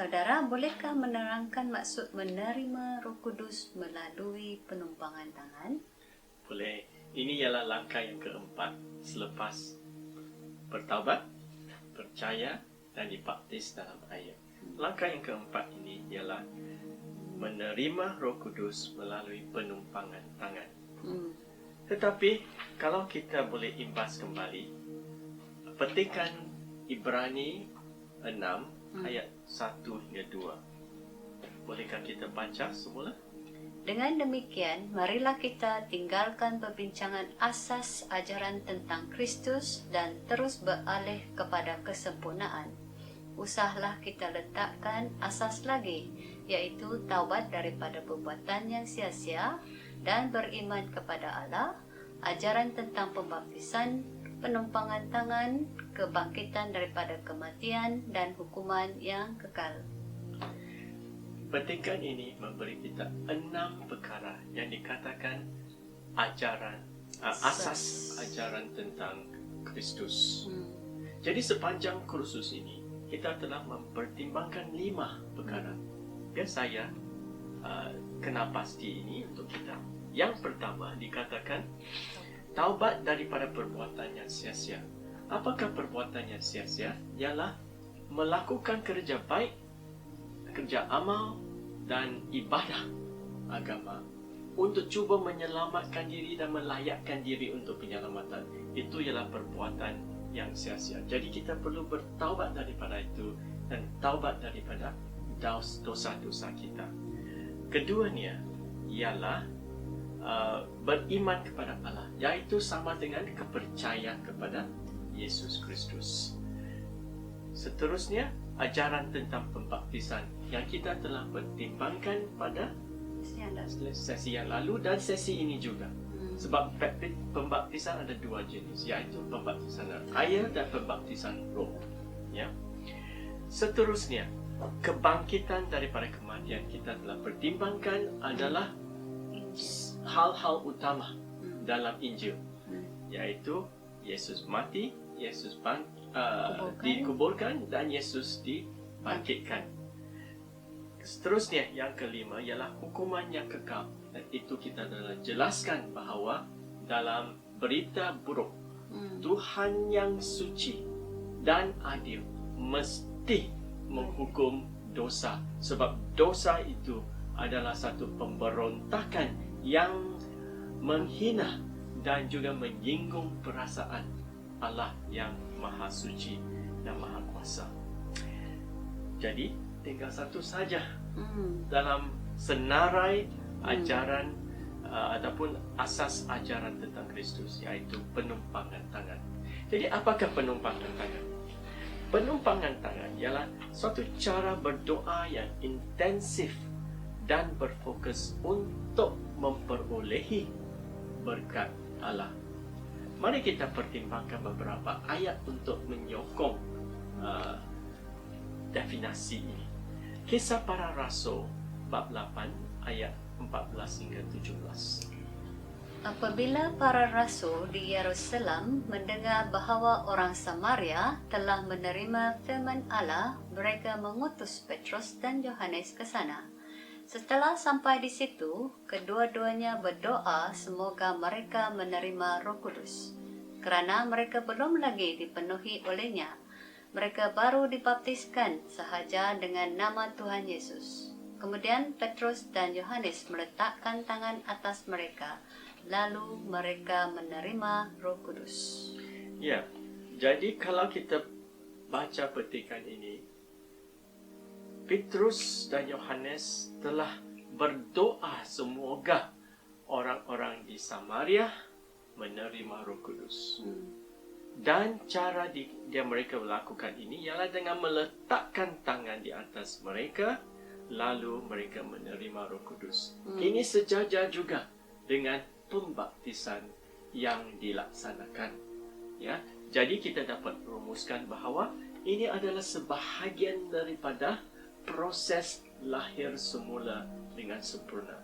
Saudara, bolehkah menerangkan maksud menerima Roh Kudus melalui penumpangan tangan? Boleh. Ini ialah langkah yang keempat selepas bertaubat, percaya dan dibaptis dalam air. Langkah yang keempat ini ialah menerima Roh Kudus melalui penumpangan tangan. Tetapi kalau kita boleh imbas kembali, petikan Ibrani 6 ayat 1 hingga 2. Bolehkah kita baca semula? Dengan demikian, marilah kita tinggalkan perbincangan asas ajaran tentang Kristus dan terus beralih kepada kesempurnaan. Usahlah kita letakkan asas lagi, yaitu taubat daripada perbuatan yang sia-sia dan beriman kepada Allah, ajaran tentang pembaptisan, penumpangan tangan, kebangkitan daripada kematian, dan hukuman yang kekal. Petikan ini memberi kita 6 perkara yang dikatakan ajaran, asas ajaran tentang Kristus. Jadi sepanjang kursus ini, kita telah mempertimbangkan 5 perkara. Biar saya kena pasti ini untuk kita. Yang pertama dikatakan taubat daripada perbuatan yang sia-sia. Apakah perbuatan yang sia-sia? Ialah melakukan kerja baik, kerja amal dan ibadah agama untuk cuba menyelamatkan diri dan melayakkan diri untuk penyelamatan. Itu ialah perbuatan yang sia-sia. Jadi kita perlu bertaubat daripada itu dan taubat daripada dosa-dosa kita. Keduanya ialah beriman kepada Allah, iaitu sama dengan kepercayaan kepada Yesus Kristus. Seterusnya, ajaran tentang pembaptisan yang kita telah pertimbangkan pada sesi yang lalu dan sesi ini juga. Sebab pembaptisan ada 2 jenis, iaitu pembaptisan air dan pembaptisan roh. Ya. Seterusnya, kebangkitan daripada kematian kita telah pertimbangkan adalah hal-hal utama dalam Injil, yaitu Yesus mati, Yesus dikuburkan dan Yesus dibangkitkan. Seterusnya, yang kelima ialah hukuman yang kekal. Dan itu kita telah jelaskan bahawa dalam berita buruk, Tuhan yang suci dan adil mesti menghukum dosa. Sebab dosa itu adalah satu pemberontakan yang menghina dan juga menyinggung perasaan Allah yang Maha Suci dan Maha Kuasa. Jadi tinggal satu saja dalam senarai ajaran ataupun asas ajaran tentang Kristus, iaitu penumpangan tangan. Jadi apakah penumpangan tangan? Penumpangan tangan ialah suatu cara berdoa yang intensif dan berfokus untuk memperolehi berkat Allah. Mari kita pertimbangkan beberapa ayat untuk menyokong definisi ini. Kisah Para Rasul bab 8 ayat 14 hingga 17. Apabila para rasul di Yerusalem mendengar bahawa orang Samaria telah menerima firman Allah, mereka mengutus Petrus dan Yohanes ke sana. Setelah sampai di situ, kedua-duanya berdoa semoga mereka menerima Roh Kudus. Kerana mereka belum lagi dipenuhi olehnya, mereka baru dibaptiskan sahaja dengan nama Tuhan Yesus. Kemudian Petrus dan Yohanes meletakkan tangan atas mereka, lalu mereka menerima Roh Kudus. Ya, jadi kalau kita baca petikan ini, Petrus dan Yohanes telah berdoa semoga orang-orang di Samaria menerima Roh Kudus. Dan cara mereka melakukan ini ialah dengan meletakkan tangan di atas mereka, lalu mereka menerima Roh Kudus. Ini sejajar juga dengan pembaptisan yang dilaksanakan. Ya, jadi kita dapat rumuskan bahawa ini adalah sebahagian daripada proses lahir semula dengan sempurna.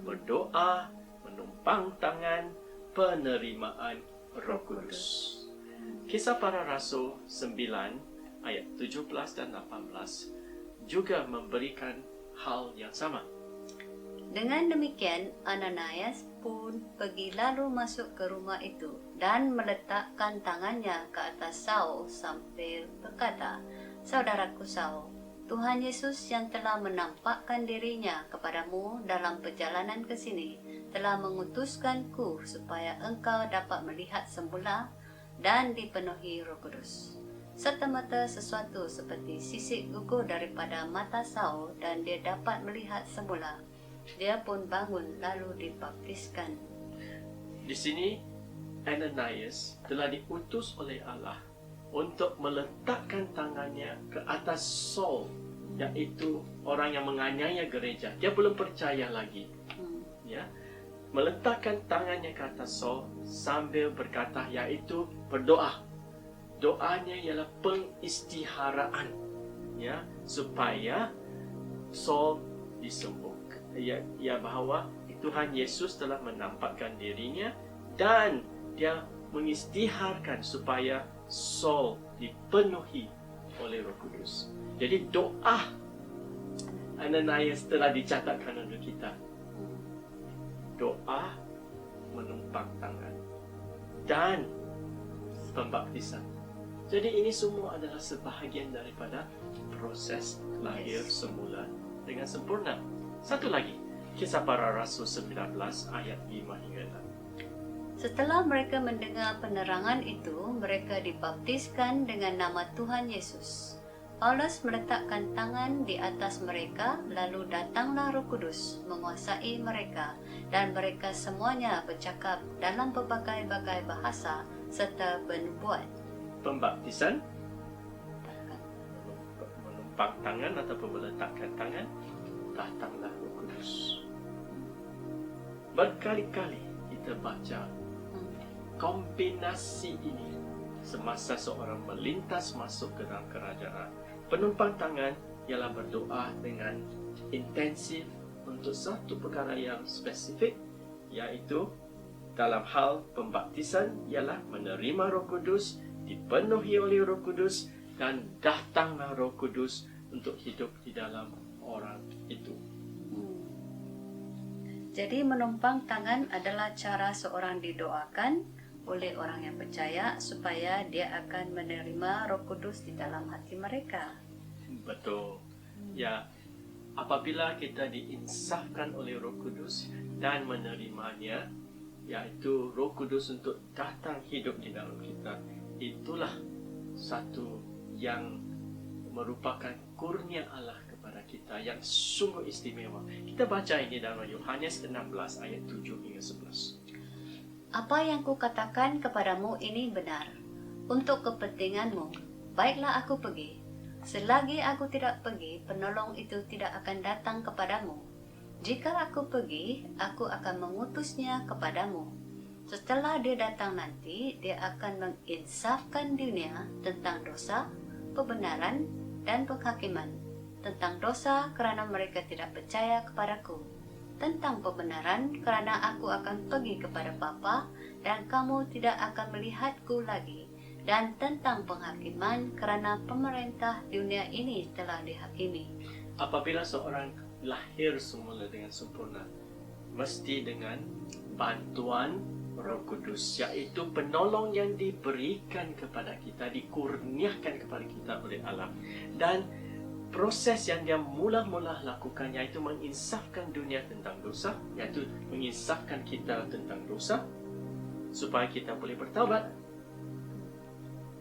Berdoa, menumpang tangan, penerimaan Roh Kudus. Kisah Para Rasul 9 ayat 17 dan 18 juga memberikan hal yang sama. Dengan demikian, Ananias pun pergi lalu masuk ke rumah itu dan meletakkan tangannya ke atas Saul sambil berkata, "Saudaraku Saul, Tuhan Yesus yang telah menampakkan dirinya kepadamu dalam perjalanan ke sini telah mengutuskanku supaya engkau dapat melihat semula dan dipenuhi Roh Kudus." Serta-merta sesuatu seperti sisik gugur daripada mata Saul dan dia dapat melihat semula. Dia pun bangun lalu dibaptiskan. Di sini Ananias telah diutus oleh Allah untuk meletakkan tangannya ke atas Saul, iaitu orang yang menganiaya gereja. Dia belum percaya lagi. Ya, meletakkan tangannya ke atas Saul sambil berkata, iaitu berdoa. Doanya ialah pengistiharaan, ya, supaya Saul disembuhkan. Ya, bahawa Tuhan Yesus telah menampakkan dirinya dan dia mengistiharkan supaya Saul dipenuhi oleh Roh Kudus. Jadi doa Ananias telah dicatatkan untuk kita. Doa, menumpang tangan, dan pembaptisan. Jadi ini semua adalah sebahagian daripada proses lahir semula dengan sempurna. Satu lagi, Kisah Para Rasul 19 ayat 5 hingga 6. Setelah mereka mendengar penerangan itu, mereka dibaptiskan dengan nama Tuhan Yesus. Paulus meletakkan tangan di atas mereka, lalu datanglah Roh Kudus menguasai mereka, dan mereka semuanya bercakap dalam berbagai-bagai bahasa serta bernubuat. Pembaptisan, menumpang tangan atau meletakkan tangan, datanglah Roh Kudus. Berkali-kali kita baca kombinasi ini semasa seorang melintas masuk ke dalam kerajaan. Penumpang tangan ialah berdoa dengan intensif untuk satu perkara yang spesifik, iaitu dalam hal pembaptisan ialah menerima Roh Kudus, dipenuhi oleh Roh Kudus, dan datanglah Roh Kudus untuk hidup di dalam orang itu. Jadi menumpang tangan adalah cara seorang didoakan oleh orang yang percaya supaya dia akan menerima Roh Kudus di dalam hati mereka. Betul. Ya, apabila kita diinsafkan oleh Roh Kudus dan menerimanya, yaitu Roh Kudus untuk datang hidup di dalam kita, itulah satu yang merupakan kurnia Allah kepada kita yang sungguh istimewa. Kita baca ini dalam Yohanes 16 ayat 7 hingga 11. Apa yang kukatakan kepadamu ini benar, untuk kepentinganmu. Baiklah aku pergi. Selagi aku tidak pergi, penolong itu tidak akan datang kepadamu. Jika aku pergi, aku akan mengutusnya kepadamu. Setelah dia datang nanti, dia akan menginsafkan dunia tentang dosa, kebenaran, dan penghakiman. Tentang dosa kerana mereka tidak percaya kepadaku. Tentang kebenaran kerana aku akan pergi kepada Bapa dan kamu tidak akan melihatku lagi. Dan tentang penghakiman kerana pemerintah dunia ini telah dihakimi. Apabila seorang lahir semula dengan sempurna, mesti dengan bantuan Roh Kudus, yaitu penolong yang diberikan kepada kita, dikurniakan kepada kita oleh Allah. Dan proses yang dia mula-mula lakukan, yaitu menginsafkan dunia tentang dosa, yaitu menginsafkan kita tentang dosa supaya kita boleh bertaubat.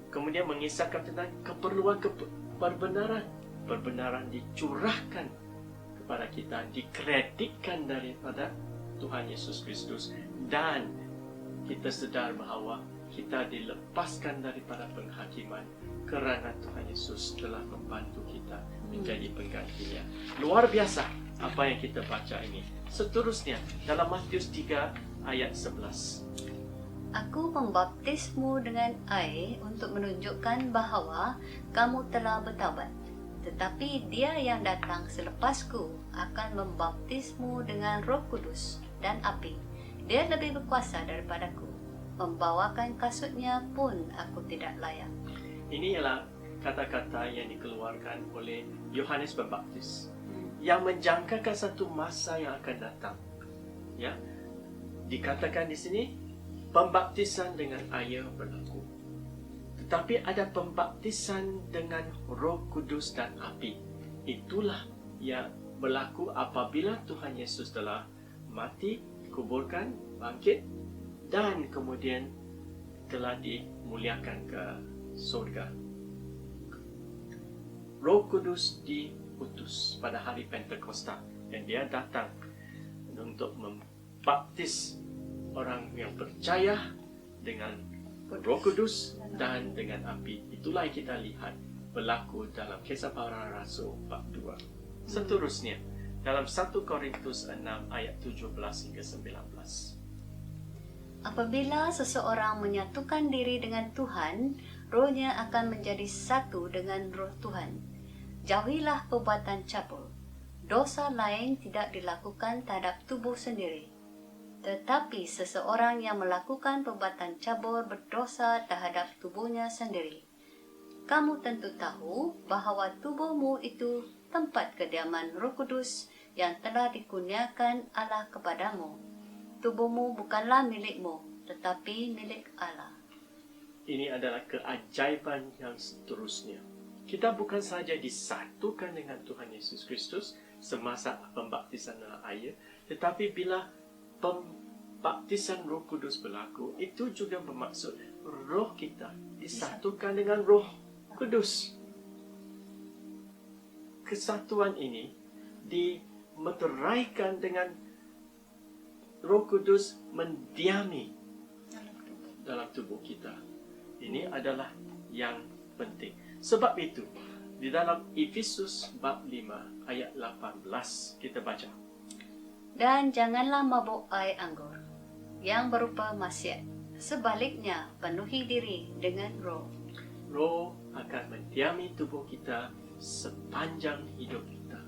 Kemudian mengisahkan tentang keperluan perbenaran. Perbenaran dicurahkan kepada kita, dikreditkan daripada Tuhan Yesus Kristus, dan kita sedar bahawa kita dilepaskan daripada penghakiman kerana Tuhan Yesus telah membantu kita menjadi penggantinya. Luar biasa apa yang kita baca ini. Seterusnya dalam Matius 3 ayat 11. Aku membaptismu dengan air untuk menunjukkan bahawa kamu telah bertaubat. Tetapi dia yang datang selepasku akan membaptismu dengan Roh Kudus dan api. Dia lebih berkuasa daripadaku. Membawakan kasutnya pun aku tidak layak. Ini ialah kata-kata yang dikeluarkan oleh Yohanes Pembaptis yang menjangkakan satu masa yang akan datang. Ya, dikatakan di sini pembaptisan dengan air berlaku, tetapi ada pembaptisan dengan Roh Kudus dan api. Itulah yang berlaku apabila Tuhan Yesus telah mati, dikuburkan, bangkit, dan kemudian telah dimuliakan ke surga. Roh Kudus diutus pada hari Pentakosta dan dia datang untuk membaptis orang yang percaya dengan Roh Kudus dan dengan api. Itulah yang kita lihat berlaku dalam Kisah Para Rasul bab 2. Seterusnya dalam 1 Korintus 6 ayat 17 hingga 19. Apabila seseorang menyatukan diri dengan Tuhan, rohnya akan menjadi satu dengan roh Tuhan. Jauhilah perbuatan cabul. Dosa lain tidak dilakukan terhadap tubuh sendiri. Tetapi seseorang yang melakukan perbuatan cabul berdosa terhadap tubuhnya sendiri. Kamu tentu tahu bahawa tubuhmu itu tempat kediaman Roh Kudus yang telah dikurniakan Allah kepadamu. Tubuhmu bukanlah milikmu, tetapi milik Allah. Ini adalah keajaiban yang seterusnya. Kita bukan saja disatukan dengan Tuhan Yesus Kristus semasa pembaptisan dalam air, tetapi bila pembaptisan Roh Kudus berlaku, itu juga bermaksud roh kita disatukan dengan Roh Kudus. Kesatuan ini dimeteraikan dengan Roh Kudus mendiami dalam tubuh kita. Ini adalah yang penting. Sebab itu, di dalam Efesus bab 5 ayat 18 kita baca. Dan janganlah mabuk air anggur yang berupa maksiat. Sebaliknya, penuhi diri dengan roh. Roh akan mendiami tubuh kita sepanjang hidup kita.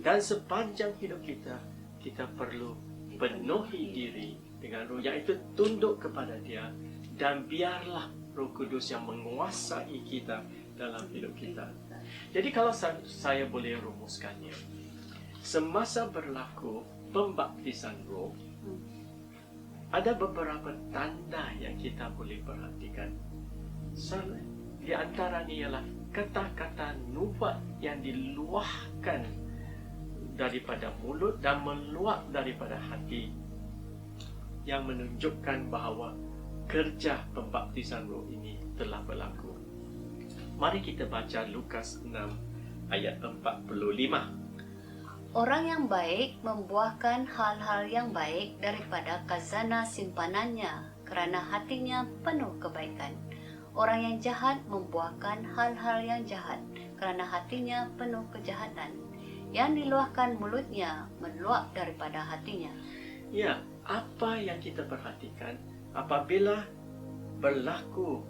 Dan sepanjang hidup kita, kita perlu penuhi diri dengan roh, iaitu tunduk kepada dia, dan biarlah Roh Kudus yang menguasai kita dalam hidup kita. Jadi kalau saya boleh rumuskannya, semasa berlaku pembaptisan roh, ada beberapa tanda yang kita boleh perhatikan. Di antaranya ialah kata-kata nubuat yang diluahkan daripada mulut dan meluap daripada hati, yang menunjukkan bahawa kerja pembaptisan roh ini telah berlaku. Mari kita baca Lukas 6 ayat 45. Orang yang baik membuahkan hal-hal yang baik daripada khazanah simpanannya, kerana hatinya penuh kebaikan. Orang yang jahat membuahkan hal-hal yang jahat, kerana hatinya penuh kejahatan. Yang diluahkan mulutnya meluap daripada hatinya. Ya, apa yang kita perhatikan apabila berlaku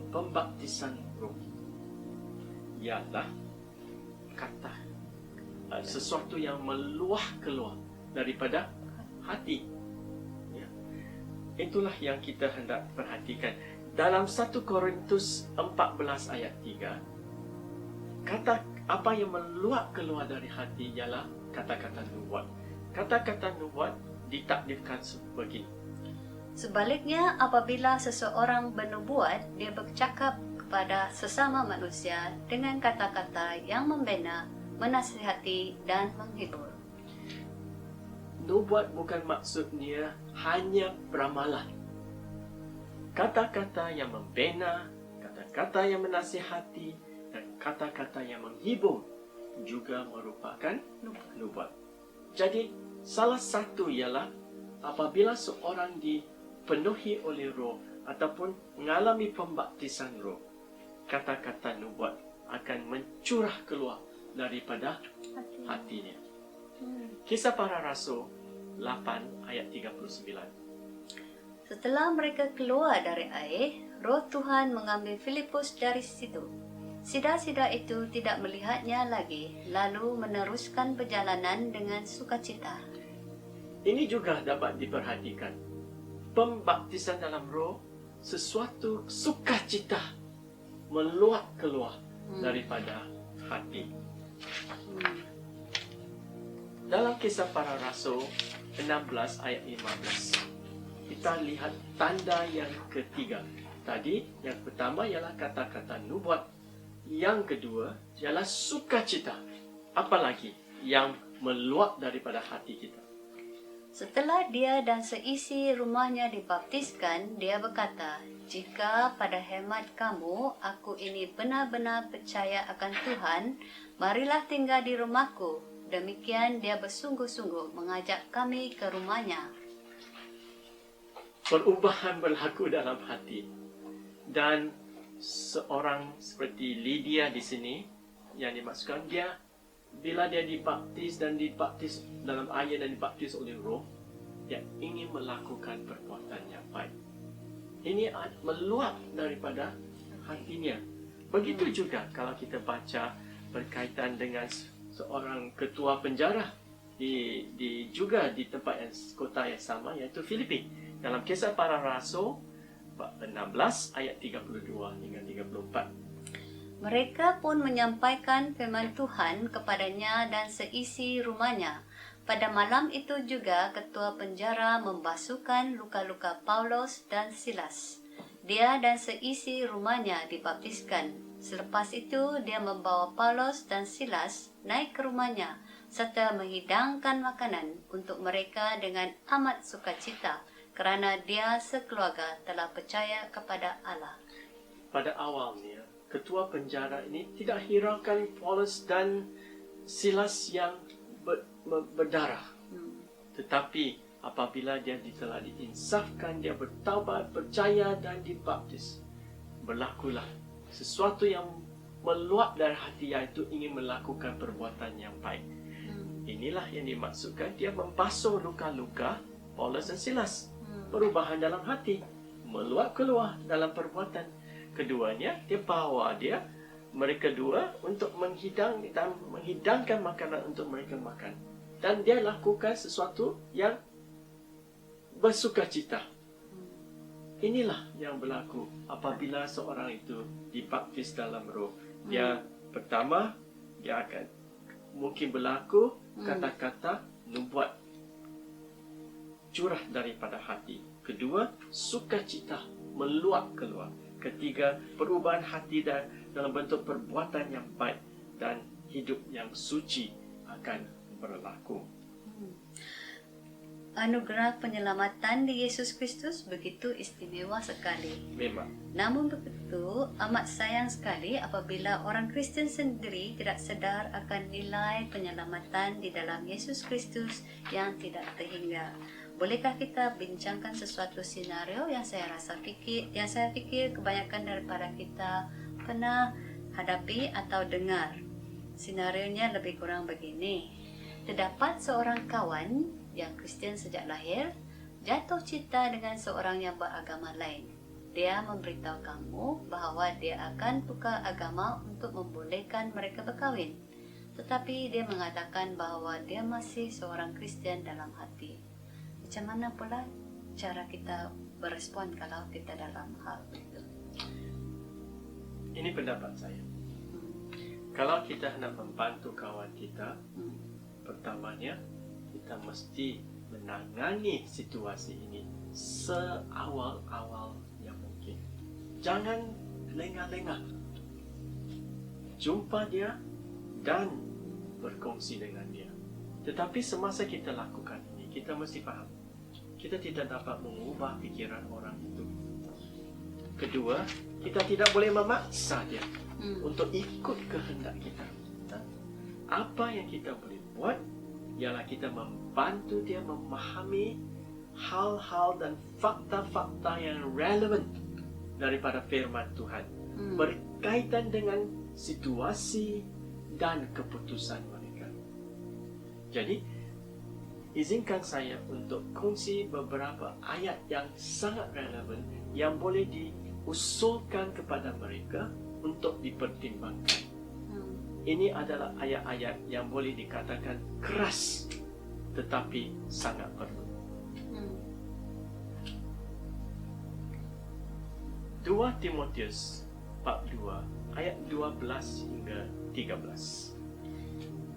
pembaptisan roh, ialah kata sesuatu yang meluah keluar daripada hati. Ya. Itulah yang kita hendak perhatikan. Dalam 1 Korintus 14 ayat 3, kata apa yang meluap keluar dari hati ialah kata-kata nubuat. Kata-kata nubuat ditakdirkan sebegini. Sebaliknya, apabila seseorang bernubuat, dia bercakap kepada sesama manusia dengan kata-kata yang membina, menasihati dan menghibur. Nubuat bukan maksudnya hanya ramalan. Kata-kata yang membina, kata-kata yang menasihati, dan kata-kata yang menghibur juga merupakan nubuat. Jadi, salah satu ialah apabila seorang dipenuhi oleh roh ataupun mengalami pembaptisan roh, kata-kata nubuat akan mencurah keluar daripada hatinya. Kisah Para Rasul 8 ayat 39. Setelah mereka keluar dari air, roh Tuhan mengambil Filipus dari situ. Sida-sida itu tidak melihatnya lagi, lalu meneruskan perjalanan dengan sukacita. Ini juga dapat diperhatikan. Pembaptisan dalam roh sesuatu sukacita meluap keluar daripada hati. Dalam Kisah Para Rasul 16 ayat 15, kita lihat tanda yang ketiga. Tadi yang pertama ialah kata-kata nubuat. Yang kedua ialah sukacita. Apalagi yang meluap daripada hati kita. Setelah dia dan seisi rumahnya dibaptiskan, dia berkata, "Jika pada hemat kamu, aku ini benar-benar percaya akan Tuhan, marilah tinggal di rumahku." Demikian dia bersungguh-sungguh mengajak kami ke rumahnya. Perubahan berlaku dalam hati. Dan seorang seperti Lydia di sini, yang dimaksudkan dia, bila dia dibaptis dalam air dan dibaptis oleh Roh, dia ingin melakukan perbuatan yang baik. Ini meluap daripada hatinya. Begitu juga kalau kita baca berkaitan dengan seorang ketua penjara juga di kota yang sama, iaitu Filipi. Dalam Kisah Para Rasul 16 ayat 32 hingga 34. Mereka pun menyampaikan firman Tuhan kepadanya dan seisi rumahnya. Pada malam itu juga ketua penjara membasuhkan luka-luka Paulus dan Silas. Dia dan seisi rumahnya dibaptiskan. Selepas itu dia membawa Paulus dan Silas naik ke rumahnya serta menghidangkan makanan untuk mereka dengan amat sukacita kerana dia sekeluarga telah percaya kepada Allah. Pada awalnya, ketua penjara ini tidak hiraukan Paulus dan Silas yang berdarah. Tetapi apabila dia telah diinsafkan, dia bertaubat, percaya dan dibaptis, berlakulah sesuatu yang meluap dari hati, iaitu ingin melakukan perbuatan yang baik. Inilah yang dimaksudkan dia membasuh luka-luka Paulus dan Silas. Perubahan dalam hati, meluap keluar dalam perbuatan. Keduanya, dia bawa mereka dua untuk menghidangkan makanan untuk mereka makan. Dan dia lakukan sesuatu yang bersukacita. Inilah yang berlaku apabila seorang itu dibaptis dalam Roh. Pertama, dia akan mungkin berlaku kata-kata nubuat curah daripada hati. Kedua, sukacita meluap keluar. Ketiga, perubahan hati dan dalam bentuk perbuatan yang baik dan hidup yang suci akan berlaku. Anugerah penyelamatan di Yesus Kristus begitu istimewa sekali. Memang. Namun begitu amat sayang sekali apabila orang Kristen sendiri tidak sedar akan nilai penyelamatan di dalam Yesus Kristus yang tidak terhingga. Bolehkah kita bincangkan sesuatu senario yang saya fikir kebanyakan daripada kita pernah hadapi atau dengar. Senarionya lebih kurang begini. Terdapat seorang kawan yang Kristen sejak lahir jatuh cinta dengan seorang yang beragama lain. Dia memberitahu kamu bahawa dia akan tukar agama untuk membolehkan mereka berkahwin. Tetapi dia mengatakan bahawa dia masih seorang Kristen dalam hati. Macam mana pula cara kita berespon kalau kita dalam hal itu? Ini pendapat saya. Kalau kita nak membantu kawan kita, pertamanya kita mesti menangani situasi ini seawal-awal yang mungkin. Jangan lengah-lengah. Jumpa dia dan berkongsi dengan dia. Tetapi semasa kita lakukan ini, kita mesti faham, kita tidak dapat mengubah fikiran orang itu. Kedua, kita tidak boleh memaksa dia untuk ikut kehendak kita. Apa yang kita boleh buat ialah kita membantu dia memahami hal-hal dan fakta-fakta yang relevan daripada firman Tuhan berkaitan dengan situasi dan keputusan mereka. Jadi, izinkan saya untuk kongsi beberapa ayat yang sangat relevan yang boleh diusulkan kepada mereka untuk dipertimbangkan. Ini adalah ayat-ayat yang boleh dikatakan keras tetapi sangat perlu. 2 Timotius bab 2 ayat 12 hingga 13.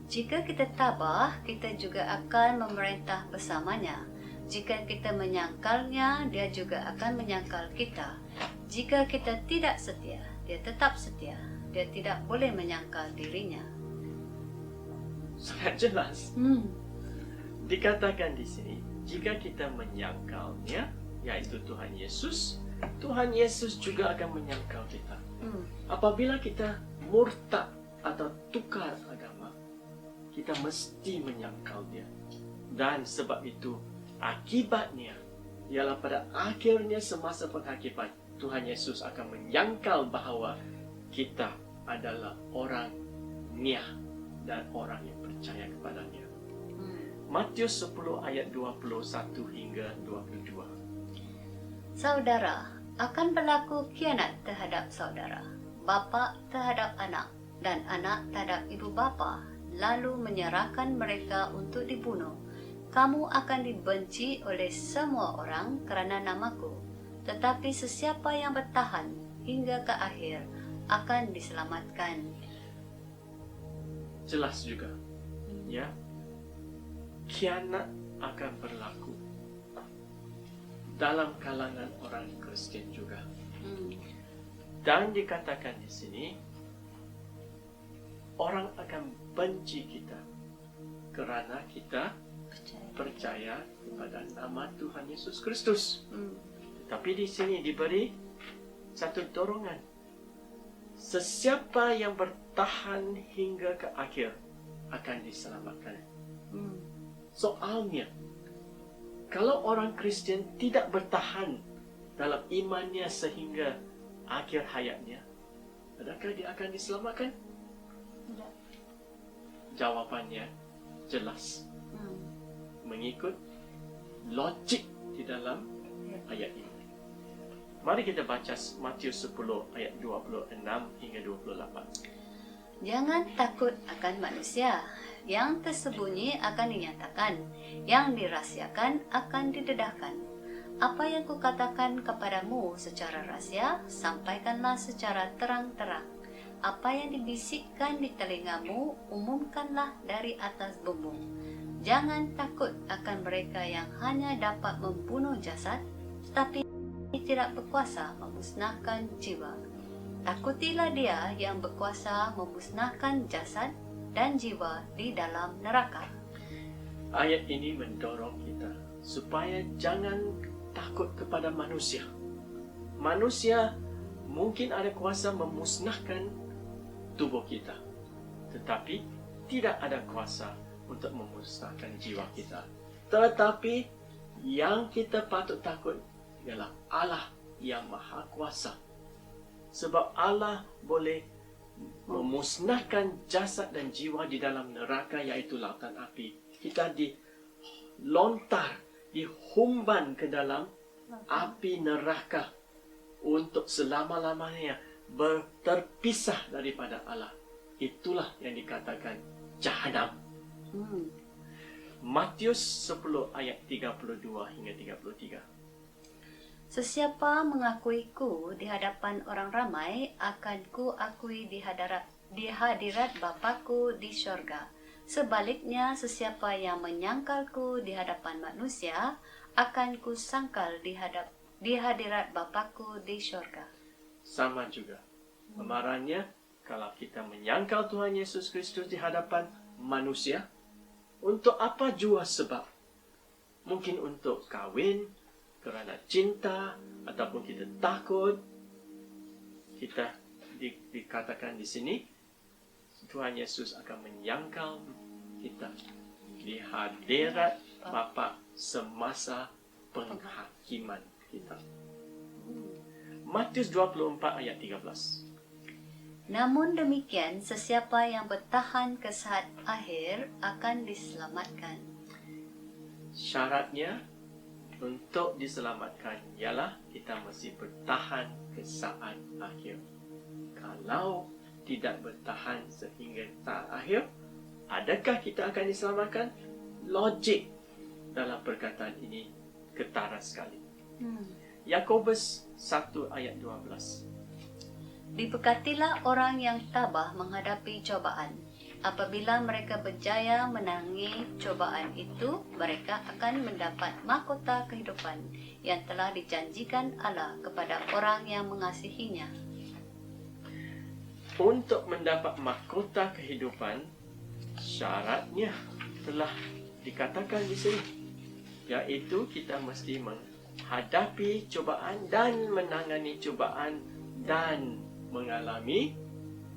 Jika kita tabah, kita juga akan memerintah bersamanya. Jika kita menyangkalnya, dia juga akan menyangkal kita. Jika kita tidak setia, dia tetap setia. Dia tidak boleh menyangkal dirinya. Sangat jelas. Dikatakan di sini, jika kita menyangkalnya, yaitu Tuhan Yesus juga akan menyangkal kita. Apabila kita murtad atau tukar agama, kita mesti menyangkal dia. Dan sebab itu, akibatnya ialah pada akhirnya semasa penghakiman, Tuhan Yesus akan menyangkal bahawa kita adalah orang Nia dan orang yang percaya kepadanya. Matius 10 ayat 21 hingga 22. Saudara, akan berlaku khianat terhadap saudara, bapa terhadap anak, dan anak terhadap ibu bapa, lalu menyerahkan mereka untuk dibunuh. Kamu akan dibenci oleh semua orang kerana namaku, tetapi sesiapa yang bertahan hingga ke akhir akan diselamatkan. Jelas juga, ya, khianat akan berlaku dalam kalangan orang Kristen juga. Dan dikatakan di sini, orang akan benci kita kerana kita percaya kepada nama Tuhan Yesus Kristus. Tapi di sini diberi satu dorongan. Sesiapa yang bertahan hingga ke akhir akan diselamatkan. Soalnya, kalau orang Kristen tidak bertahan dalam imannya sehingga akhir hayatnya, adakah dia akan diselamatkan? Tidak. Jawapannya jelas. Mengikut logik di dalam ayat ini. Mari kita baca Matius 10 ayat 26 hingga 28. Jangan takut akan manusia. Yang tersembunyi akan dinyatakan, yang dirahsiakan akan didedahkan. Apa yang kukatakan kepadamu secara rahsia, sampaikanlah secara terang-terang. Apa yang dibisikkan di telingamu, umumkanlah dari atas bumbung. Jangan takut akan mereka yang hanya dapat membunuh jasad, tetapi tidak berkuasa memusnahkan jiwa. Takutilah dia yang berkuasa memusnahkan jasad dan jiwa di dalam neraka. Ayat ini mendorong kita supaya jangan takut kepada manusia. Manusia mungkin ada kuasa memusnahkan tubuh kita, tetapi tidak ada kuasa untuk memusnahkan jiwa kita. Tetapi yang kita patut takut ialah Allah yang Maha Kuasa. Sebab Allah boleh memusnahkan jasad dan jiwa di dalam neraka, iaitu lautan api. Kita dilontar, dihumban ke dalam api neraka untuk selama-lamanya terpisah daripada Allah. Itulah yang dikatakan jahanam. Matius 10 ayat 32 hingga 33. Sesiapa mengakuiku di hadapan orang ramai, akan ku akui di hadirat Bapa-Ku di syurga. Sebaliknya, sesiapa yang menyangkalku di hadapan manusia, akan ku sangkal di hadirat Bapa-Ku di syurga. Sama juga. Kemarannya, kalau kita menyangkal Tuhan Yesus Kristus di hadapan manusia, untuk apa jua sebab? Mungkin untuk kahwin, kerana cinta, ataupun kita takut. Kita dikatakan di sini, Tuhan Yesus akan menyangkal kita di hadirat Bapa semasa penghakiman kita. Matius 24 ayat 13. Namun demikian, sesiapa yang bertahan ke saat akhir akan diselamatkan. Syaratnya untuk diselamatkan ialah kita mesti bertahan ke saat akhir. Kalau tidak bertahan sehingga saat akhir, adakah kita akan diselamatkan? Logik dalam perkataan ini ketara sekali. Yakobus 1 ayat 12. Diberkatilah orang yang tabah menghadapi cobaan. Apabila mereka berjaya menangi cobaan itu, mereka akan mendapat mahkota kehidupan yang telah dijanjikan Allah kepada orang yang mengasihinya. Untuk mendapat mahkota kehidupan, syaratnya telah dikatakan di sini, yaitu kita mesti menghadapi cobaan dan menangani cobaan dan mengalami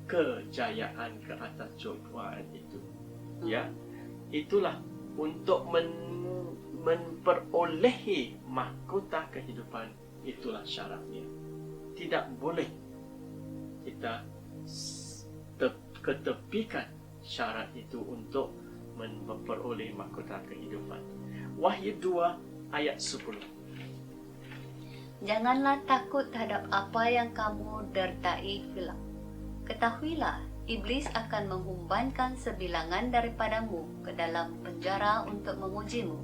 kejayaan ke atas cobaan itu. Ya, itulah untuk memperolehi mahkota kehidupan, itulah syaratnya. Tidak boleh kita ketepikan syarat itu untuk memperoleh mahkota kehidupan. Wahyu 2 ayat 10. Janganlah takut terhadap apa yang kamu dertai kelak. Ketahuilah, iblis akan mengumbankan sebilangan daripadamu ke dalam penjara untuk mengujimu.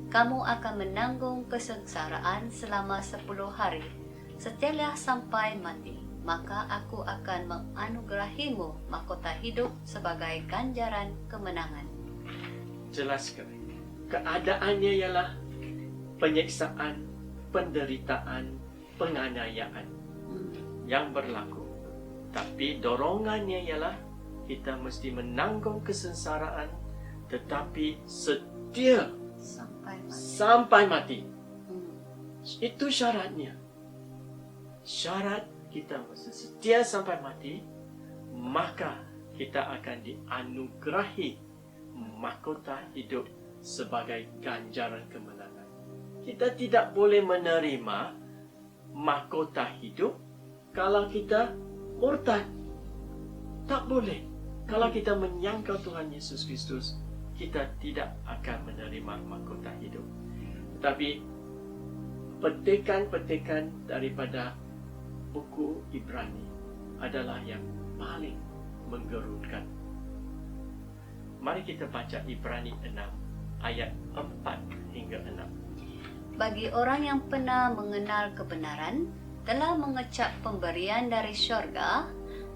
Kamu akan menanggung kesengsaraan selama 10 hari. Setialah sampai mati, maka aku akan menganugerahimu mahkota hidup sebagai ganjaran kemenangan. Jelas sekali. Keadaannya ialah penyiksaan, penderitaan, penganiayaan yang berlaku. Tapi dorongannya ialah kita mesti menanggung kesengsaraan, tetapi setia sampai mati. Itu syaratnya. Syarat kita mesti setia sampai mati, maka kita akan dianugerahi mahkota hidup sebagai ganjaran kemenangan. Kita tidak boleh menerima mahkota hidup kalau kita murtad. Tak boleh. Kalau kita menyangkal Tuhan Yesus Kristus, kita tidak akan menerima mahkota hidup. Tapi petikan-petikan daripada buku Ibrani adalah yang paling menggerunkan. Mari kita baca Ibrani 6 ayat 4 hingga 6. Bagi orang yang pernah mengenal kebenaran, telah mengecap pemberian dari syurga,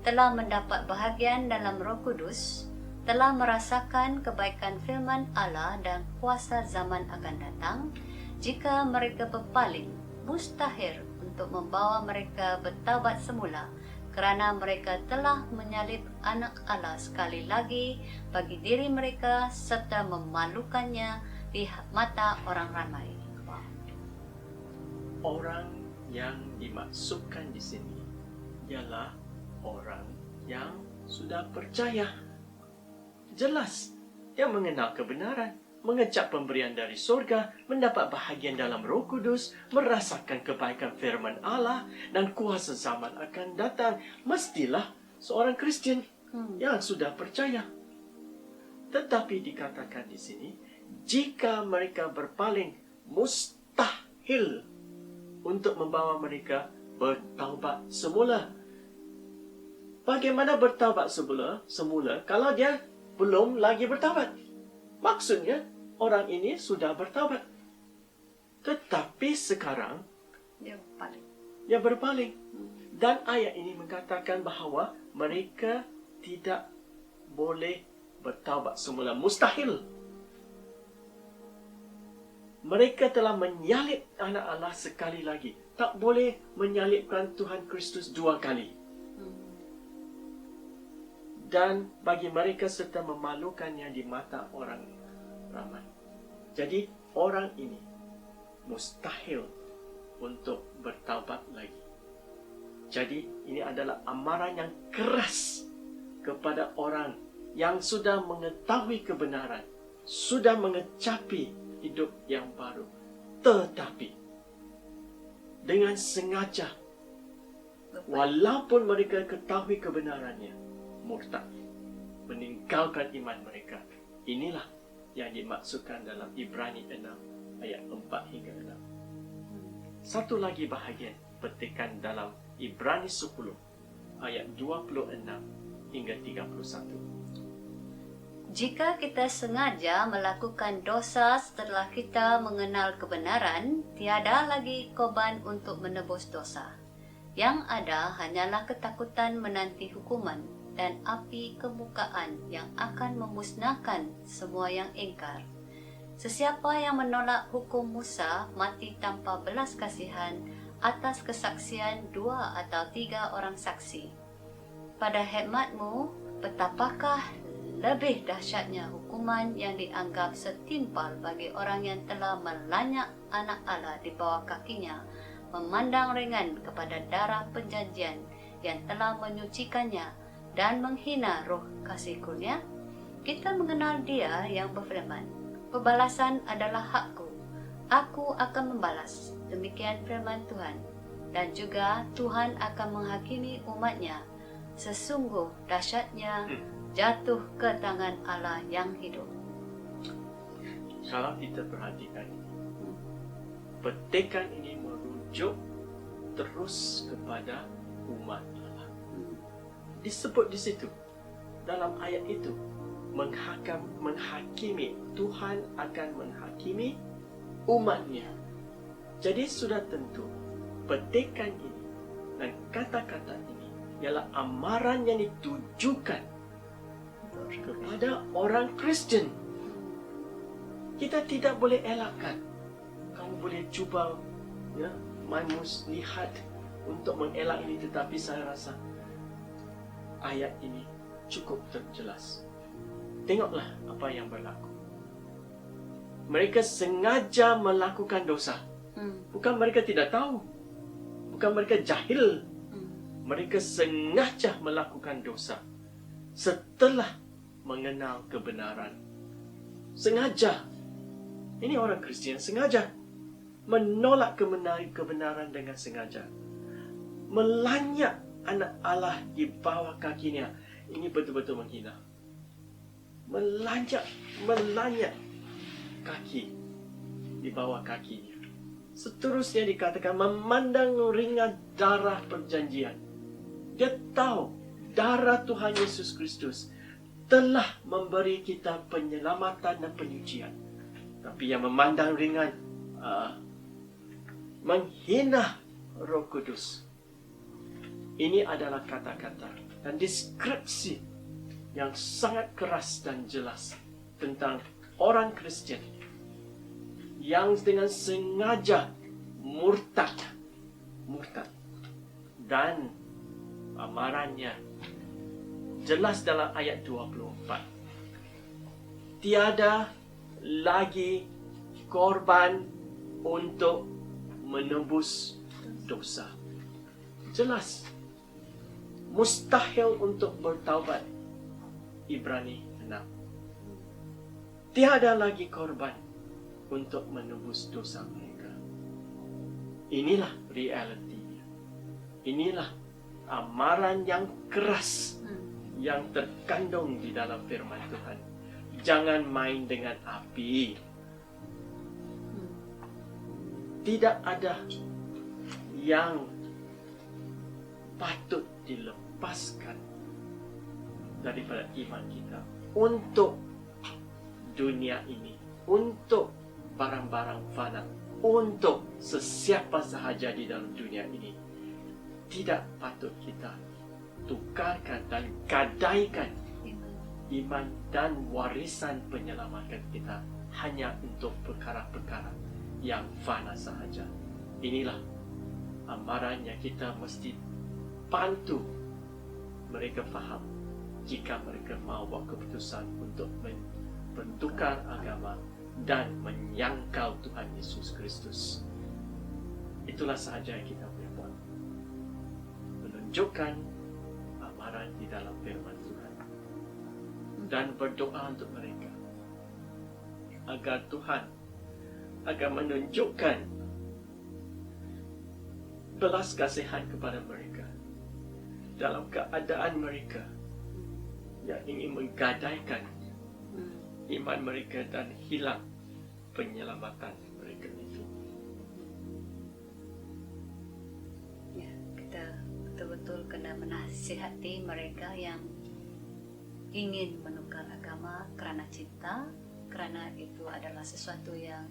telah mendapat bahagian dalam Roh Kudus, telah merasakan kebaikan firman Allah dan kuasa zaman akan datang, jika mereka berpaling, mustahil untuk membawa mereka bertaubat semula, kerana mereka telah menyalib anak Allah sekali lagi bagi diri mereka serta memalukannya di mata orang ramai. Orang yang dimaksudkan di sini ialah orang yang sudah percaya. Jelas, dia mengenal kebenaran, mengecap pemberian dari surga, mendapat bahagian dalam Roh Kudus, merasakan kebaikan firman Allah dan kuasa zaman akan datang. Mestilah seorang Kristian yang sudah percaya. Tetapi dikatakan di sini, jika mereka berpaling, mustahil untuk membawa mereka bertaubat semula. Bagaimana bertaubat semula kalau dia belum lagi bertaubat? Maksudnya, orang ini sudah bertaubat. Tetapi sekarang, dia berpaling. Dan ayat ini mengatakan bahawa mereka tidak boleh bertaubat semula. Mustahil. Mereka telah menyalib anak Allah sekali lagi. Tak boleh menyalibkan Tuhan Kristus 2 kali. Dan bagi mereka serta memalukannya di mata orang ramai. Jadi orang ini mustahil untuk bertaubat lagi. Jadi ini adalah amaran yang keras kepada orang yang sudah mengetahui kebenaran, sudah mengecapi hidup yang baru, tetapi dengan sengaja, walaupun mereka ketahui kebenarannya, murtad, meninggalkan iman mereka. Inilah yang dimaksudkan dalam Ibrani 6 ayat 4 hingga 6. Satu lagi bahagian petikan dalam Ibrani 10 ayat 26 hingga 31. Jika kita sengaja melakukan dosa setelah kita mengenal kebenaran, tiada lagi korban untuk menebus dosa. Yang ada hanyalah ketakutan menanti hukuman dan api kemukaan yang akan memusnahkan semua yang ingkar. Sesiapa yang menolak hukum Musa mati tanpa belas kasihan atas kesaksian 2 atau 3 orang saksi. Pada hikmatmu, betapakah lebih dahsyatnya hukuman yang dianggap setimpal bagi orang yang telah melanyak anak Allah di bawah kakinya, memandang ringan kepada darah perjanjian yang telah menyucikannya dan menghina roh kasih kurnia? Kita mengenal Dia yang berfirman, "Pembalasan adalah hakku, aku akan membalas." Demikian firman Tuhan. Dan juga Tuhan akan menghakimi umatnya. Sesungguh dahsyatnya jatuh ke tangan Allah yang hidup. Kalau kita perhatikan ini, petikan ini merujuk terus kepada umat Allah. Disebut di situ, dalam ayat itu, menghakimi, Tuhan akan menghakimi umatnya. Jadi sudah tentu petikan ini dan kata-kata ini ialah amaran yang ditujukan kepada orang Kristen. Kita tidak boleh elakkan. Kamu boleh cuba lihat untuk mengelak ini, tetapi saya rasa ayat ini cukup terjelas. Tengoklah apa yang berlaku. Mereka sengaja melakukan dosa. Bukan mereka tidak tahu. Bukan mereka jahil. Mereka sengaja melakukan dosa setelah mengenal kebenaran. Sengaja. Ini orang Kristian sengaja menolak kebenaran dengan sengaja. Melanyak anak Allah di bawah kakinya. Ini betul-betul menghina. Melanyak kaki di bawah kakinya. Seterusnya dikatakan memandang ringan darah perjanjian. Dia tahu darah Tuhan Yesus Kristus telah memberi kita penyelamatan dan penyucian. Tapi yang memandang ringan, menghina Roh Kudus. Ini adalah kata-kata dan deskripsi yang sangat keras dan jelas tentang orang Kristen yang dengan sengaja murtad. Dan amarannya jelas dalam ayat 24. Tiada lagi korban untuk menebus dosa. Jelas. Mustahil untuk bertaubat. Ibrani 6. Tiada lagi korban untuk menebus dosa mereka. Inilah realitinya. Inilah amaran yang keras yang terkandung di dalam firman Tuhan. Jangan main dengan api. Tidak ada yang patut dilepaskan daripada iman kita untuk dunia ini, untuk barang-barang fana, untuk sesiapa sahaja di dalam dunia ini. Tidak patut kita tukarkan dan gadaikan iman dan warisan penyelamatan kita hanya untuk perkara-perkara yang fana sahaja. Inilah amaran yang kita mesti bantu mereka faham jika mereka mau buat keputusan untuk bertukar agama dan menyangkal Tuhan Yesus Kristus. Itulah sahaja yang kita boleh buat. Menunjukkan amaran di dalam firman Tuhan. Dan berdoa untuk mereka. Agar Tuhan akan menunjukkan belas kasihan kepada mereka. Dalam keadaan mereka yang ingin menggadaikan iman mereka dan hilang penyelamatan mereka itu. Ya, kita betul-betul kena menasihati mereka yang ingin menukar agama kerana cinta, kerana itu adalah sesuatu yang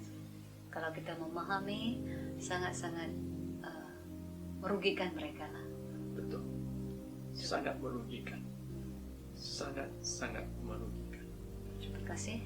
kalau kita memahami sangat-sangat merugikan mereka lah. Betul. Sangat merugikan. Sangat-sangat merugikan. Terima kasih.